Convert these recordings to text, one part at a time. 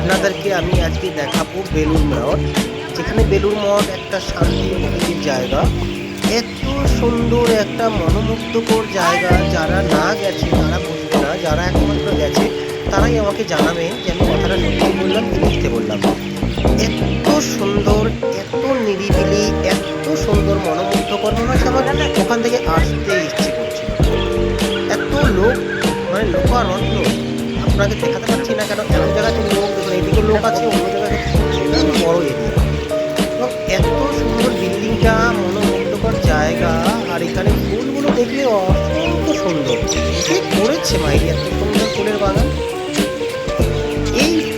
আপনাদেরকে আমি আজকে দেখাবো বেলুড় মঠ, যেখানে বেলুড় মঠ একটা শান্তি প্রকৃতির জায়গা। এত সুন্দর একটা মনোমুগ্ধকর জায়গা, যারা না গেছে তারা বুঝবে না, যারা একমাত্র গেছে তারাই আমাকে জানাবেন যে আমি কথাটা সত্যি বললাম কি মিথ্যে বললাম। এত সুন্দর, এত নিরিবিলি, এত সুন্দর মনোমুগ্ধকর, মনে হচ্ছে আমার ওখান থেকে আসতে ইচ্ছে করছিল। এত লোক, মানে লোকারণ্য, আপনাকে দেখাতে পারছি না কেন, এমন জায়গাতে লোক দেখুন, এইদিকে লোক আছে, অন্য জায়গায় বড় এরিয়া, এবং এত সুন্দর বিল্ডিংটা, মনোমুগ্ধকর জায়গা, আর এখানে ফুলগুলো দেখলে অত্যন্ত সুন্দর। কে করেছে মাইরি এত সুন্দর ফুলের বাগান?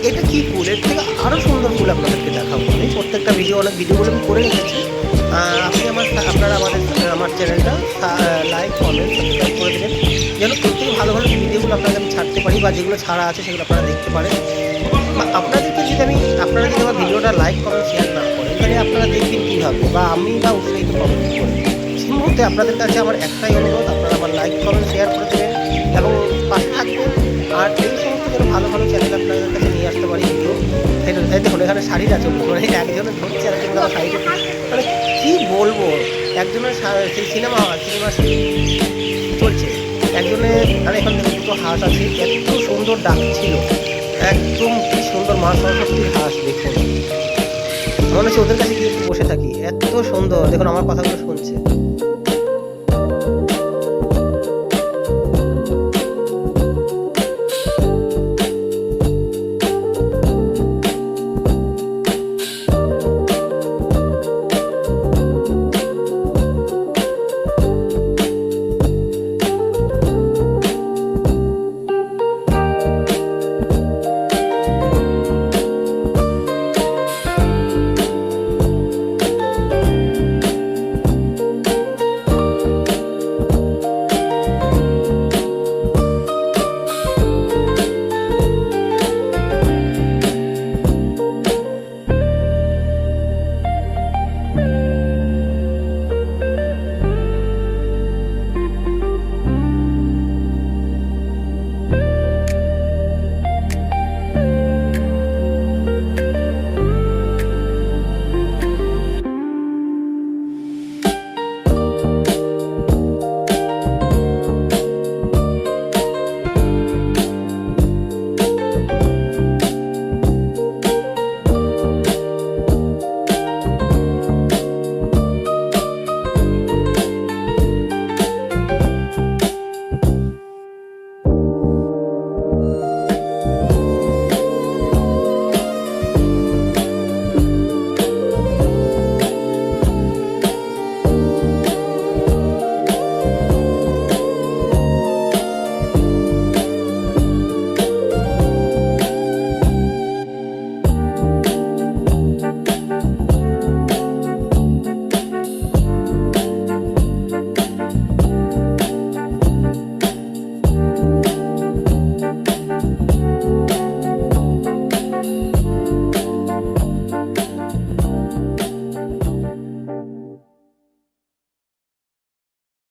এটা কি ফুল? এর থেকে আরও সুন্দর ফুল আপনাদেরকে দেখাবো। আমি প্রত্যেকটা অনেক ভিডিওগুলো আমি করে রেখেছি। আপনি আপনারা আমার চ্যানেলটা লাইক, কমেন্ট, সাবস্ক্রাইব করে দেবেন, যেন প্রত্যেকে ভালো ভালো ভিডিওগুলো আপনাকে আমি ছাড়তে পারি, বা যেগুলো ছাড়া আছে সেগুলো আপনারা দেখতে পারেন। আপনারা যদি আমার ভিডিওটা লাইক, কমেন্ট, শেয়ার না করেন, তাহলে আপনারা দেখবেন কীভাবে, বা আমি বা উৎসাহিত পাবেন কী করে? সেই মুহূর্তে আপনাদের কাছে আমার একটাই অনুরোধ, আপনারা আমার লাইক, কমেন্ট, শেয়ার করে দেবেন এবং পাশে থাকবেন। আর এই সমস্ত যেন ভালো ভালো চ্যানেল আপনাদের কাছে নিয়ে আসতে পারি ভিডিও। দেখুন এখানে শাড়ির আছে, মানে একজনের ধরছে আর একজন আমার শাড়িতে, মানে কী বলবো, একজনের সেই সিনেমা চলছে, একজনের, আর এখন দেখুন দুটো হাঁস আছে, এত সুন্দর ডাক ছিল, একদম কি সুন্দর মা সরস্বতীর হাঁস। দেখুন মনে হচ্ছে ওদের কাছে গিয়ে একটু বসে থাকি, এত সুন্দর। দেখুন আমার কথাগুলো শুনছে।